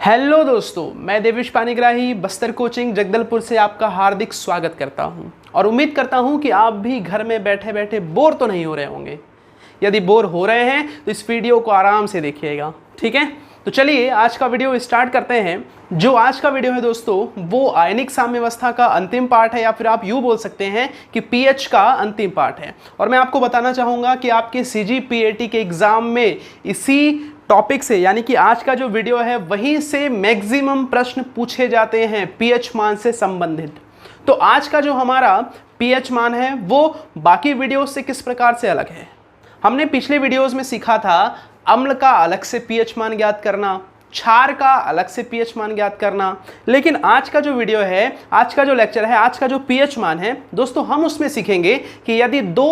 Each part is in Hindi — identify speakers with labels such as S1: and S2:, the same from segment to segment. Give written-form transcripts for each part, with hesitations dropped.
S1: हेलो दोस्तों, मैं देवेश पानीग्राही बस्तर कोचिंग जगदलपुर से आपका हार्दिक स्वागत करता हूं और उम्मीद करता हूं कि आप भी घर में बैठे बैठे बोर तो नहीं हो रहे होंगे। यदि बोर हो रहे हैं तो इस वीडियो को आराम से देखिएगा, ठीक है। तो चलिए आज का वीडियो स्टार्ट करते हैं। जो आज का वीडियो है दोस्तों, वो आयनिक साम्यावस्था का अंतिम पार्ट है, या फिर आप यूँ बोल सकते हैं कि पीएच का अंतिम पार्ट है। और मैं आपको बताना चाहूँगा कि आपके CGPAT के एग्ज़ाम में इसी टॉपिक से, यानी कि आज का जो वीडियो है वहीं से मैक्सिमम प्रश्न पूछे जाते हैं पीएच मान से संबंधित। तो आज का जो हमारा पीएच मान है वो बाकी वीडियो से किस प्रकार से अलग है। हमने पिछले वीडियोस में सीखा था अम्ल का अलग से पीएच मान ज्ञात करना, क्षार का अलग से पीएच मान ज्ञात करना, लेकिन आज का जो वीडियो है, आज का जो लेक्चर है, आज का जो पीएच मान है दोस्तों, हम उसमें सीखेंगे कि यदि दो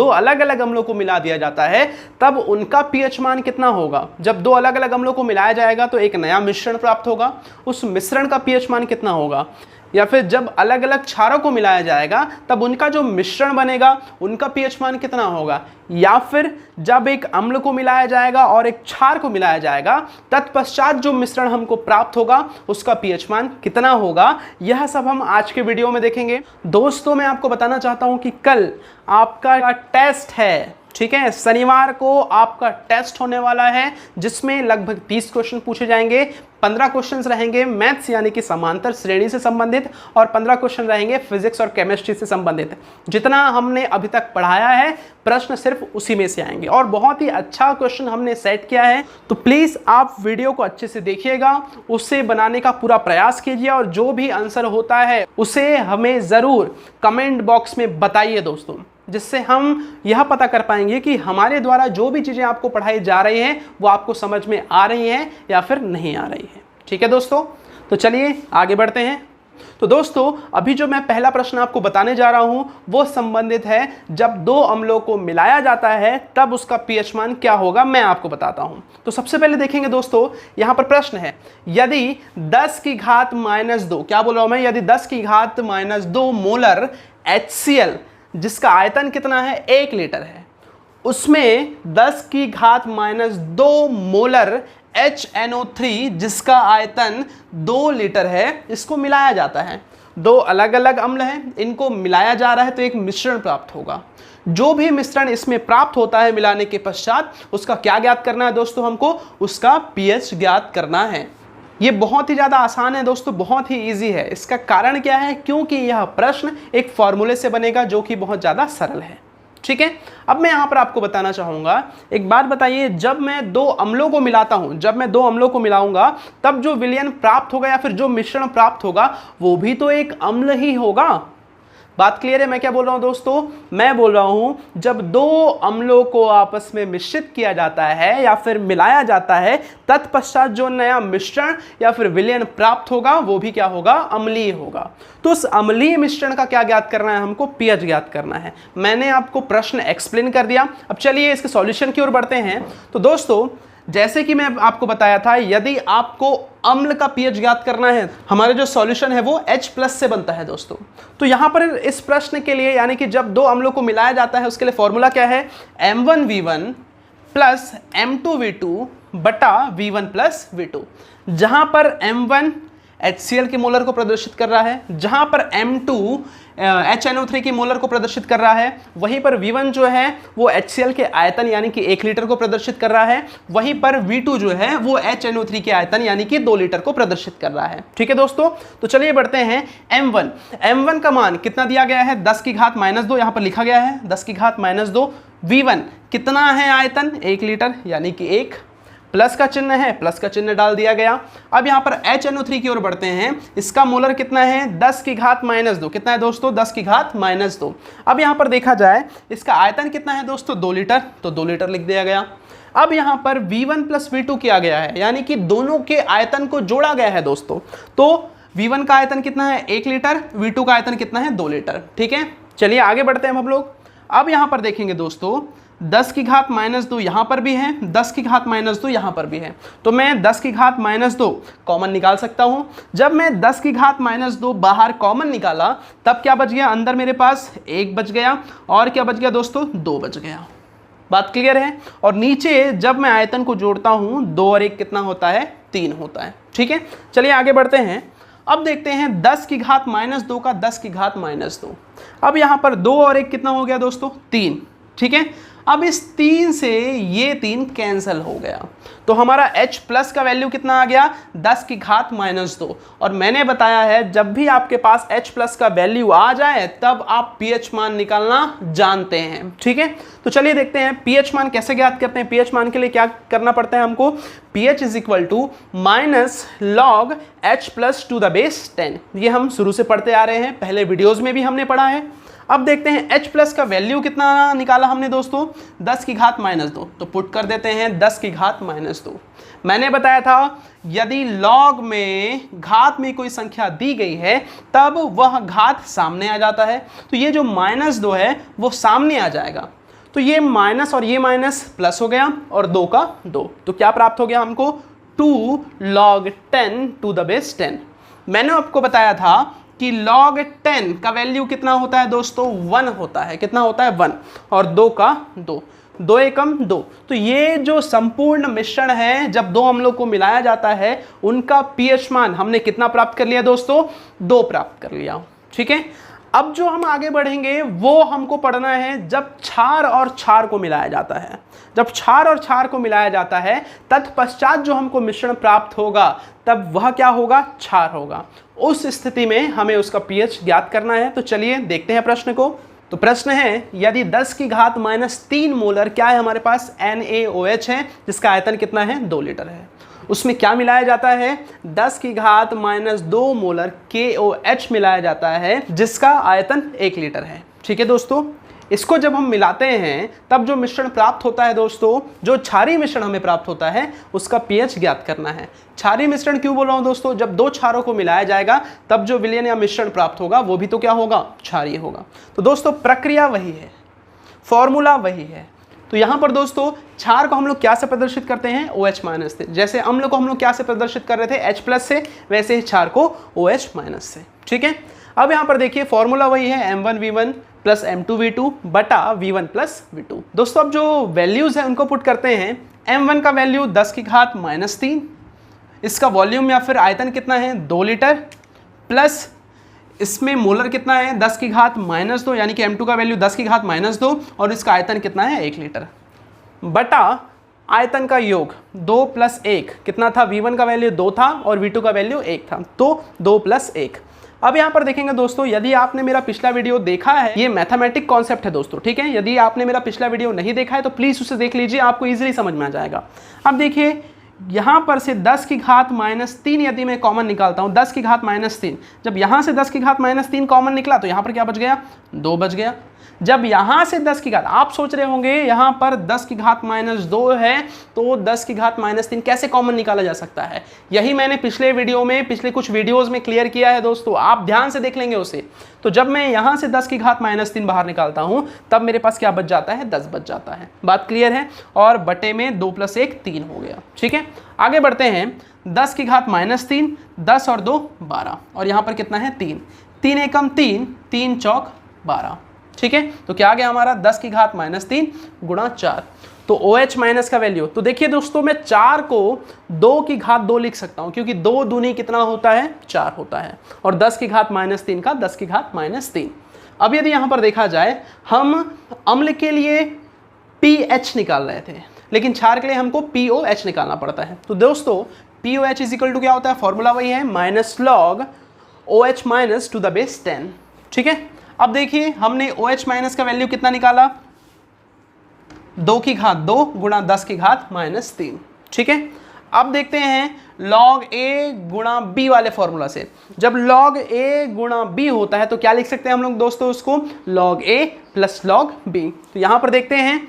S1: अलग अलग अम्लों को मिला दिया जाता है तब उनका पीएच मान कितना होगा। जब दो अलग अलग अम्लों को मिलाया जाएगा तो एक नया मिश्रण प्राप्त होगा, उस मिश्रण का पीएच मान कितना होगा। या फिर जब अलग अलग क्षारों को मिलाया जाएगा तब उनका जो मिश्रण बनेगा उनका पीएच मान कितना होगा। या फिर जब एक अम्ल को मिलाया जाएगा और एक क्षार को मिलाया जाएगा तत्पश्चात जो मिश्रण हमको प्राप्त होगा उसका पीएच मान कितना होगा। यह सब हम आज के वीडियो में देखेंगे। दोस्तों, मैं आपको बताना चाहता हूं कि कल आपका टेस्ट है, ठीक है। शनिवार को आपका टेस्ट होने वाला है जिसमें लगभग 30 क्वेश्चन पूछे जाएंगे। 15 क्वेश्चंस रहेंगे मैथ्स यानी कि समांतर श्रेणी से संबंधित, और 15 क्वेश्चन रहेंगे फिजिक्स और केमिस्ट्री से संबंधित। जितना हमने अभी तक पढ़ाया है प्रश्न सिर्फ उसी में से आएंगे और बहुत ही अच्छा क्वेश्चन हमने सेट किया है। तो प्लीज़ आप वीडियो को अच्छे से देखिएगा, उससे बनाने का पूरा प्रयास कीजिए और जो भी आंसर होता है उसे हमें ज़रूर कमेंट बॉक्स में बताइए दोस्तों, जिससे हम यह पता कर पाएंगे कि हमारे द्वारा जो भी चीज़ें आपको पढ़ाई जा रही हैं वो आपको समझ में आ रही हैं या फिर नहीं आ रही हैं, ठीक है दोस्तों। तो चलिए आगे बढ़ते हैं। तो दोस्तों, अभी जो मैं पहला प्रश्न आपको बताने जा रहा हूं वो संबंधित है जब दो अम्लों को मिलाया जाता है तब उसका पीएच मान क्या होगा, मैं आपको बताता हूं। तो सबसे पहले देखेंगे दोस्तों, यहां पर प्रश्न है यदि 10 की घात -2, क्या बोल रहा हूं मैं, यदि 10 की घात -2 मोलर HCl जिसका आयतन कितना है 1 लीटर है, उसमें 10 की घात -2 मोलर HNO3 जिसका आयतन 2 लीटर है, इसको मिलाया जाता है। दो अलग अलग अम्ल हैं, इनको मिलाया जा रहा है तो एक मिश्रण प्राप्त होगा। जो भी मिश्रण इसमें प्राप्त होता है मिलाने के पश्चात उसका क्या ज्ञात करना है दोस्तों, हमको उसका पीएच ज्ञात करना है। ये बहुत ही ज़्यादा आसान है दोस्तों, बहुत ही इजी है। इसका कारण क्या है, क्योंकि यह प्रश्न एक फॉर्मूले से बनेगा जो कि बहुत ज़्यादा सरल है, ठीक है। अब मैं यहाँ पर आपको बताना चाहूँगा, एक बात बताइए, जब मैं दो अम्लों को मिलाता हूँ, जब मैं दो अम्लों को मिलाऊंगा तब जो विलयन प्राप्त होगा या फिर जो मिश्रण प्राप्त होगा वो भी तो एक अम्ल ही होगा। बात क्लियर है मैं क्या बोल रहा हूं दोस्तों, मैं बोल रहा हूं जब दो अम्लों को आपस में मिश्रित किया जाता है या फिर मिलाया जाता है तत्पश्चात जो नया मिश्रण या फिर विलयन प्राप्त होगा वो भी क्या होगा, अम्लीय होगा। तो उस अम्लीय मिश्रण का क्या ज्ञात करना है, हमको पीएच ज्ञात करना है। मैंने आपको प्रश्न एक्सप्लेन कर दिया। अब चलिए इसके सॉल्यूशन की ओर बढ़ते हैं। तो दोस्तों, जैसे कि मैं आपको बताया था, यदि आपको अम्ल का पीएच ज्ञात करना है, हमारे जो सॉल्यूशन है वो H+ से बनता है दोस्तों। तो यहाँ पर इस प्रश्न के लिए, यानी कि जब दो अम्लों को मिलाया जाता है उसके लिए फॉर्मूला क्या है, M1V1 + M2V2 बटा V1 + V2। जहाँ पर M1 HCl के मोलर को प्रदर्शित कर रहा है, जहाँ पर M2 HNO3 की मोलर को प्रदर्शित कर रहा है, वहीं पर V1 जो है वो HCl के आयतन यानी कि 1 लीटर को प्रदर्शित कर रहा है, वहीं पर V2 जो है वो HNO3 के आयतन यानी कि 2 लीटर को प्रदर्शित कर रहा है, ठीक है दोस्तों। तो चलिए बढ़ते हैं। M1 का मान कितना दिया गया है, 10 की घात -2, यहाँ पर लिखा गया है 10 की घात -2। V1 कितना है आयतन, 1 लीटर यानी कि 1, प्लस का चिन्ह है, प्लस का चिन्ह डाल दिया गया। अब यहाँ पर HNO3 की ओर बढ़ते हैं। इसका मोलर कितना है, 10 की घात -2, कितना है दोस्तों, 10 की घात -2। अब यहाँ पर देखा जाए इसका आयतन कितना है दोस्तों, 2 लीटर, तो 2 लीटर लिख दिया गया। अब यहाँ पर V1 + V2 किया गया है, यानी कि दोनों के आयतन को जोड़ा गया है दोस्तों। तो V1 का आयतन कितना है, 1 लीटर, V2 का आयतन कितना है, 2 लीटर, ठीक है। चलिए आगे बढ़ते हैं हम लोग। अब यहाँ पर देखेंगे दोस्तों, 10 की घात -2 यहाँ पर भी है, 10 की घात -2 यहाँ पर भी है, तो मैं 10 की घात -2 कॉमन निकाल सकता हूँ। जब मैं 10 की घात -2 बाहर कॉमन निकाला तब क्या बच गया, अंदर मेरे पास 1 बच गया, और क्या बच गया दोस्तों, 2 बच गया। बात क्लियर है। और नीचे जब मैं आयतन को जोड़ता हूँ 2 और 1 कितना होता है 3 होता है। ठीक है, चलिए आगे बढ़ते हैं। अब देखते हैं 10 की घात -2 का 10 की घात -2। अब यहाँ पर 2 और 1 कितना हो गया दोस्तों? 3। ठीक है, अब इस 3 से ये 3 कैंसिल हो गया, तो हमारा h प्लस का वैल्यू कितना आ गया? 10 की घात -2। और मैंने बताया है जब भी आपके पास h प्लस का वैल्यू आ जाए तब आप pH मान निकालना जानते हैं। ठीक है, तो चलिए देखते हैं pH मान कैसे ज्ञात करते हैं। pH मान के लिए क्या करना पड़ता है हमको? pH is equal to minus log h plus to the base 10। ये हम शुरू से पढ़ते आ रहे हैं, पहले वीडियोज़ में भी हमने पढ़ा है। अब देखते हैं h प्लस का वैल्यू कितना निकाला हमने दोस्तों? 10 की घात -2। तो पुट कर देते हैं 10 की घात -2। मैंने बताया था यदि लॉग में घात में कोई संख्या दी गई है तब वह घात सामने आ जाता है, तो ये जो -2 है वो सामने आ जाएगा। तो ये माइनस और ये माइनस प्लस हो गया और 2 का 2, तो क्या प्राप्त हो गया हमको? 2 log 10 टू द बेस 10। मैंने आपको बताया था कि log 10 का वैल्यू कितना होता है दोस्तों? 1 होता है। कितना होता है? 1। और 2 का 2, 2 एकम 2। तो ये जो संपूर्ण मिश्रण है, जब दो अम्लों को मिलाया जाता है उनका pH मान हमने कितना प्राप्त कर लिया दोस्तों? 2 प्राप्त कर लिया। ठीक है, अब जो हम आगे बढ़ेंगे वो हमको पढ़ना है जब क्षार और क्षार को मिलाया जाता है। जब क्षार और क्षार को मिलाया जाता है तत्पश्चात जो हमको मिश्रण प्राप्त होगा तब वह क्या होगा? क्षार होगा। उस स्थिति में हमें उसका pH ज्ञात करना है। तो चलिए देखते हैं प्रश्न को। तो प्रश्न है यदि 10 की घात -3 मोलर क्या है हमारे पास? NaOH है, जिसका आयतन कितना है? 2 लीटर है। उसमें क्या मिलाया जाता है? 10 की घात -2 मोलर KOH मिलाया जाता है, जिसका आयतन 1 लीटर है। ठीक है दोस्तों, इसको जब हम मिलाते हैं तब जो मिश्रण प्राप्त होता है दोस्तों, जो क्षारीय मिश्रण हमें प्राप्त होता है उसका pH ज्ञात करना है। क्षारीय मिश्रण क्यों बोल रहा हूं दोस्तों? जब दो क्षारों को मिलाया जाएगा तब जो विलयन या मिश्रण प्राप्त होगा वो भी तो क्या होगा? क्षारीय होगा। तो दोस्तों प्रक्रिया वही है, फॉर्मूला वही है। तो यहाँ पर दोस्तों क्षार को हम लोग क्या से प्रदर्शित करते हैं? OH माइनस से। जैसे अम्ल को हम लोग क्या से प्रदर्शित कर रहे थे? H प्लस से, वैसे ही क्षार को OH माइनस से। ठीक है, अब यहाँ पर देखिए फॉर्मूला वही है M1V1 प्लस M2V2 बटा V1 प्लस V2। दोस्तों अब जो वैल्यूज़ हैं उनको पुट करते हैं। M1 का वैल्यू 10 की घात -3, इसका वॉल्यूम या फिर आयतन कितना है? 2 लीटर, प्लस इसमें मोलर कितना है? 10 की घात -2, यानी कि M2 का वैल्यू 10 की घात -2 और इसका आयतन कितना है? 1 लीटर, बटा आयतन का योग 2 + 1 कितना था? V1 का वैल्यू 2 था और V2 का वैल्यू 1 था, तो 2 + 1। अब यहाँ पर देखेंगे दोस्तों, यदि आपने मेरा पिछला वीडियो देखा है, ये मैथमेटिक कॉन्सेप्ट है दोस्तों। ठीक है, यदि आपने मेरा पिछला वीडियो नहीं देखा है तो प्लीज़ उसे देख लीजिए, आपको ईजिली समझ में आ जाएगा। अब देखिए यहाँ पर से 10 की घात -3 यदि मैं कॉमन निकालता हूँ, 10 की घात -3, जब यहाँ से 10 की घात -3 कॉमन निकला तो यहाँ पर क्या बच गया? 2 बच गया। जब यहाँ से 10 की घात, आप सोच रहे होंगे यहाँ पर 10 की घात -2 है तो 10 की घात -3 कैसे कॉमन निकाला जा सकता है? यही मैंने पिछले वीडियो में, पिछले कुछ वीडियोस में क्लियर किया है दोस्तों, आप ध्यान से देख लेंगे उसे। तो जब मैं यहाँ से 10 की घात -3 बाहर निकालता हूँ तब मेरे पास क्या बच जाता है? 10 बच जाता है। बात क्लियर है? और बटे में 2 + 1 3 हो गया। ठीक है, आगे बढ़ते हैं। 10 की घात -3, 10 और 2 12, और यहाँ पर कितना है? 3, 3 एकम 3, 3 चौक 12। ठीक है, तो क्या आ गया हमारा? 10 की घात -3 गुणा 4। तो OH माइनस का वैल्यू, तो देखिए दोस्तों मैं 4 को 2 की घात 2 लिख सकता हूं, क्योंकि 2 दूनी कितना होता है? 4 होता है, और 10 की घात -3 का 10 की घात -3। अब यदि यहां पर देखा जाए, हम अम्ल के लिए pH निकाल रहे थे, लेकिन क्षार के लिए हमको POH निकालना पड़ता है। तो दोस्तों POH इज इक्वल टू क्या होता है? फॉर्मूला वही है, minus log OH minus two the base 10। ठीक है, अब देखिए हमने OH माइनस का वैल्यू कितना निकाला? 2 की घात 2 गुणा 10 की घात -3। ठीक है, अब देखते हैं log A गुणा B वाले फॉर्मूला से। जब log A गुणा B होता है तो क्या लिख सकते हैं हम लोग दोस्तों? उसको log A plus log B। तो यहां पर देखते हैं,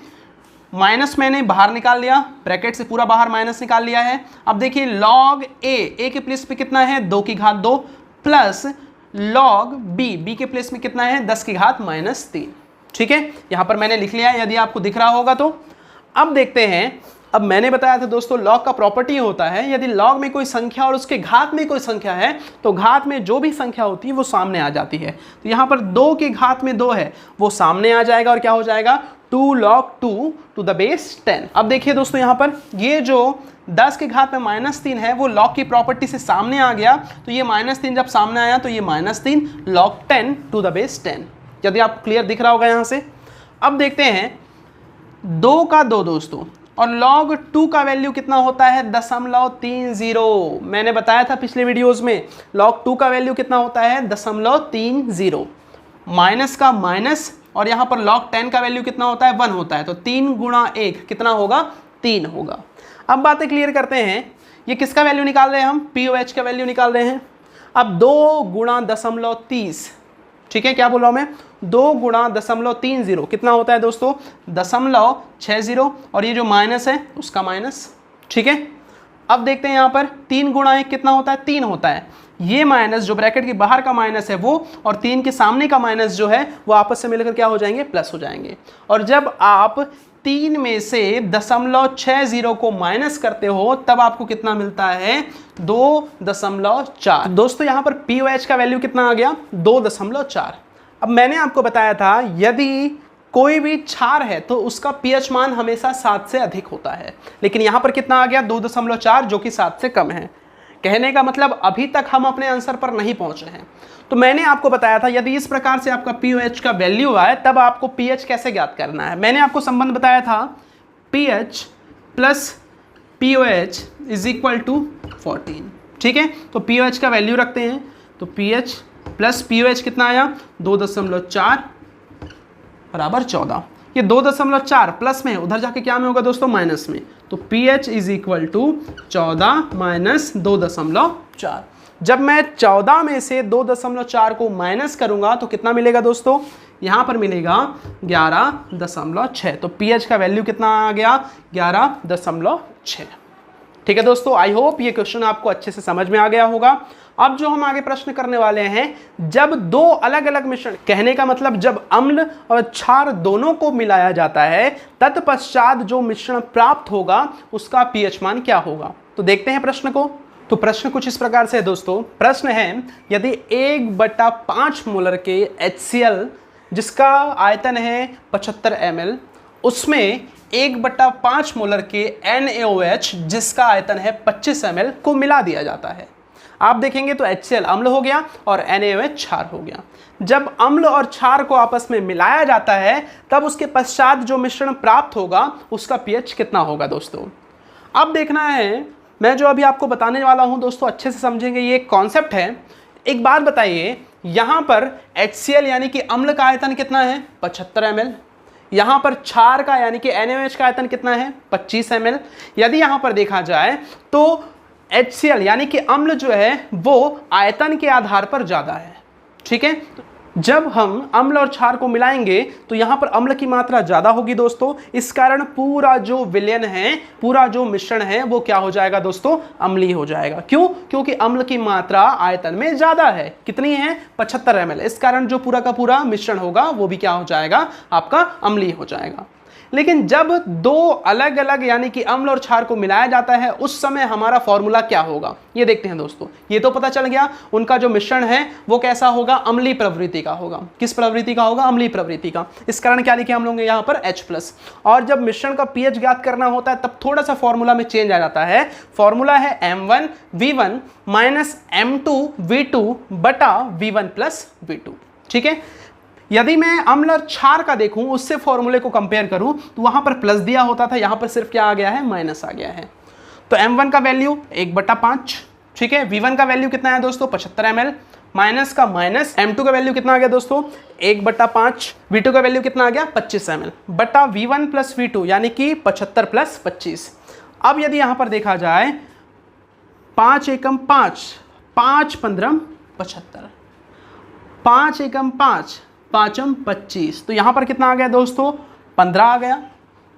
S1: माइनस मैंने बाहर निकाल लिया, ब्रैकेट से पूरा बाहर माइनस निकाल लिया है। अब देखिए log A के प्लेस पे कितना है? 2 की घात 2 प्लस log B के प्लेस में कितना है? 10 की घात -3। ठीक है, यहां पर मैंने लिख लिया है, यदि आपको दिख रहा होगा तो। अब देखते हैं, अब मैंने बताया था दोस्तों log का प्रॉपर्टी होता है, यदि log में कोई संख्या और उसके घात में कोई संख्या है तो घात में जो भी संख्या होती है वो सामने आ जाती है। तो यहाँ पर 2 की घात में 2 है, वो सामने आ जाएगा और क्या हो जाएगा? 2 log 2 to the base 10। अब देखिए दोस्तों यहाँ पर ये जो 10 के घात में -3 है वो log की प्रॉपर्टी से सामने आ गया, तो ये -3 जब सामने आया तो ये -3 log 10 to the base 10। यदि आपको क्लियर दिख रहा होगा यहाँ से। अब देखते हैं 2 का 2 दोस्तों, और log 2 का वैल्यू कितना होता है 0.30। मैंने बताया था पिछले वीडियोस में log 2 का वैल्यू कितना होता है 0.30। माइनस का माइनस, और यहाँ पर log 10 का वैल्यू कितना होता है 1 होता है, तो 3 गुणा 1 कितना होगा 3 होगा। अब बातें क्लियर करते हैं, ये किसका वैल्यू निकाल रहे हैं हम, POH का वैल्यू निकाल रहे हैं। अब 2 गुणा 0.30, ठीक है, क्या बोल रहा हूँ मैं, 2 गुणा 0.30 कितना होता है दोस्तों 0.60, और ये जो माइनस है उसका माइनस, ठीक है। अब देखते हैं यहाँ पर 3 गुणा 1 कितना होता है 3 होता है, ये माइनस जो ब्रैकेट के बाहर का माइनस है वो, और 3 के सामने का माइनस जो है वो आपस से मिलकर क्या हो जाएंगे प्लस हो जाएंगे। और जब आप 3 में से 0.60 को माइनस करते हो तब आपको कितना मिलता है 2.4। दोस्तों यहाँ पर POH का वैल्यू कितना आ गया 2.4। अब मैंने आपको बताया था यदि कोई भी क्षार है तो उसका pH मान हमेशा 7 से अधिक होता है, लेकिन यहाँ पर कितना आ गया 2.4 जो कि 7 से कम है। कहने का मतलब अभी तक हम अपने आंसर पर नहीं पहुंचे हैं। तो मैंने आपको बताया था यदि इस प्रकार से आपका POH का वैल्यू आए तब आपको pH कैसे ज्ञात करना है। मैंने आपको संबंध बताया था pH plus POH is equal to 14, ठीक है। तो POH का वैल्यू रखते हैं, तो pH प्लस POH कितना आया 2.4 बराबर 14। ये 2.4 प्लस में उधर जाके क्या में होगा दोस्तों माइनस में, तो pH is equal to 14 minus 2.4। जब मैं 14 में से 2.4 को माइनस करूंगा तो कितना मिलेगा दोस्तों, यहाँ पर मिलेगा 11.6। तो pH का वैल्यू कितना आ गया 11.6। ठीक है दोस्तों, आई होप ये क्वेश्चन आपको अच्छे से समझ में आ गया होगा। अब जो हम आगे प्रश्न करने वाले हैं, जब दो अलग अलग मिश्रण, कहने का मतलब जब अम्ल और क्षार दोनों को मिलाया जाता है तत्पश्चात जो मिश्रण प्राप्त होगा उसका pH मान क्या होगा। तो देखते हैं प्रश्न को। तो प्रश्न कुछ इस प्रकार से है दोस्तों। प्रश्न है यदि 1/5 मोलर के HCl जिसका आयतन है 75 ml, उसमें 1/5 मोलर के NaOH जिसका आयतन है 25 ml को मिला दिया जाता है। आप देखेंगे तो HCl अम्ल हो गया और NaOH क्षार हो गया। जब अम्ल और क्षार को आपस में मिलाया जाता है तब उसके पश्चात जो मिश्रण प्राप्त होगा उसका pH कितना होगा दोस्तों। अब देखना है, मैं जो अभी आपको बताने वाला हूं दोस्तों अच्छे से समझेंगे, ये कॉन्सेप्ट है। एक बात बताइए, यहां पर HCl यानी कि अम्ल का आयतन कितना है 75 ml, यहां पर क्षार का यानी कि NaOH का आयतन कितना है 25 ml। यदि यहां पर देखा जाए तो HCl यानी कि अम्ल जो है वो आयतन के आधार पर ज्यादा है, ठीक है। जब हम अम्ल और क्षार को मिलाएंगे तो यहाँ पर अम्ल की मात्रा ज़्यादा होगी दोस्तों, इस कारण पूरा जो विलयन है, पूरा जो मिश्रण है वो क्या हो जाएगा दोस्तों, अम्लीय हो जाएगा। क्यों? क्योंकि अम्ल की मात्रा आयतन में ज़्यादा है। कितनी है 75 ml, इस कारण जो पूरा का पूरा मिश्रण होगा वो भी क्या हो जाएगा, आपका अम्लीय हो जाएगा। लेकिन जब दो अलग अलग यानी कि अम्ल और क्षार को मिलाया जाता है उस समय हमारा फॉर्मूला क्या होगा, ये देखते हैं दोस्तों। ये तो पता चल गया उनका जो मिश्रण है वो कैसा होगा, अम्लीय प्रवृत्ति का होगा। किस प्रवृत्ति का होगा, अम्लीय प्रवृत्ति का। इस कारण क्या लिखे हम लोग यहाँ पर H+। और जब मिश्रण का pH ज्ञात करना होता है तब थोड़ा सा फॉर्मूला में चेंज आ जाता है। फॉर्मूला है M1V1 माइनस M2V2 बटा V1 प्लस V2, ठीक है। यदि मैं अम्ल और क्षार का देखूं, उससे फॉर्मूले को कंपेयर करूं तो वहां पर प्लस दिया होता था, यहां पर सिर्फ क्या आ गया है, माइनस आ गया है। तो M1 का वैल्यू 1/5, ठीक है। V1 का वैल्यू कितना है दोस्तों 75 ml, माइनस का माइनस। M2 का वैल्यू कितना आ गया दोस्तों 1/5, V2 का वैल्यू कितना आ गया 25 ml बटा V1 प्लस V2 यानी कि 75 प्लस 25। अब यदि यहां पर देखा जाए 5 एकम 5, 5 15 75, 5 एकम 5, 5m 25, तो यहां पर कितना आ गया दोस्तों 15 आ गया,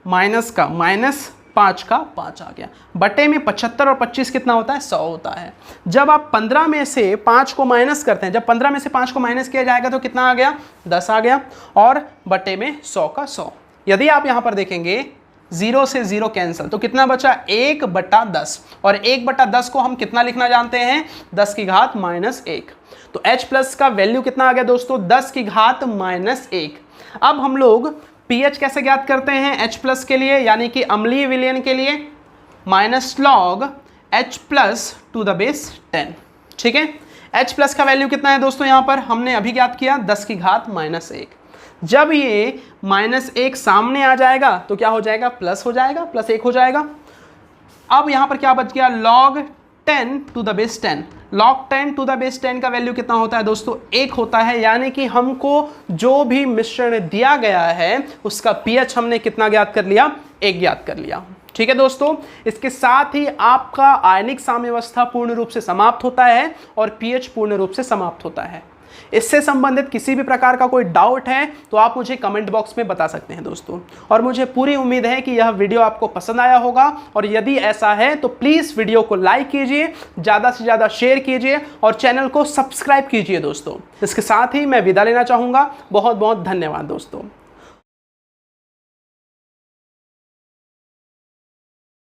S1: माइनस का माइनस 5 का 5 आ गया, बटे में 75 और 25 कितना होता है 100 होता है। जब आप 15 में से 5 को माइनस करते हैं, जब 15 में से 5 को माइनस किया जाएगा तो कितना आ गया 10 आ गया, और बटे में 100 का 100। यदि आप यहां पर देखेंगे 0 से 0 कैंसिल, तो कितना बचा 1/10, और 1/10 को हम कितना लिखना जानते हैं 10 की घात -1। तो H+ का वैल्यू कितना आ गया दोस्तों 10 की घात -1। अब हम लोग pH कैसे ज्ञात करते हैं H+ के लिए, यानी कि अम्लीय विलयन के लिए माइनस लॉग H+10। ठीक है, H+ का वैल्यू कितना है दोस्तों, यहां पर हमने अभी ज्ञात किया 10⁻⁻1। जब ये -1 सामने आ जाएगा तो क्या हो जाएगा, प्लस हो जाएगा, +1 हो जाएगा। अब यहां पर क्या बच गया, log 10⁻10। log 10⁻10 का वैल्यू कितना होता है दोस्तों, 1 होता है, यानी कि हमको जो भी मिश्रण दिया गया है उसका pH हमने कितना ज्ञात कर लिया, 1 ज्ञात कर लिया। ठीक है दोस्तों, इसके साथ ही आपका आयनिक साम्यावस्था पूर्ण रूप से समाप्त होता है और pH पूर्ण रूप से समाप्त होता है। इससे संबंधित किसी भी प्रकार का कोई डाउट है तो आप मुझे कमेंट बॉक्स में बता सकते हैं दोस्तों। और मुझे पूरी उम्मीद है कि यह वीडियो आपको पसंद आया होगा, और यदि ऐसा है तो प्लीज़ वीडियो को लाइक कीजिए, ज़्यादा से ज़्यादा शेयर कीजिए और चैनल को सब्सक्राइब कीजिए दोस्तों। इसके साथ ही मैं विदा लेना चाहूँगा। बहुत बहुत धन्यवाद दोस्तों।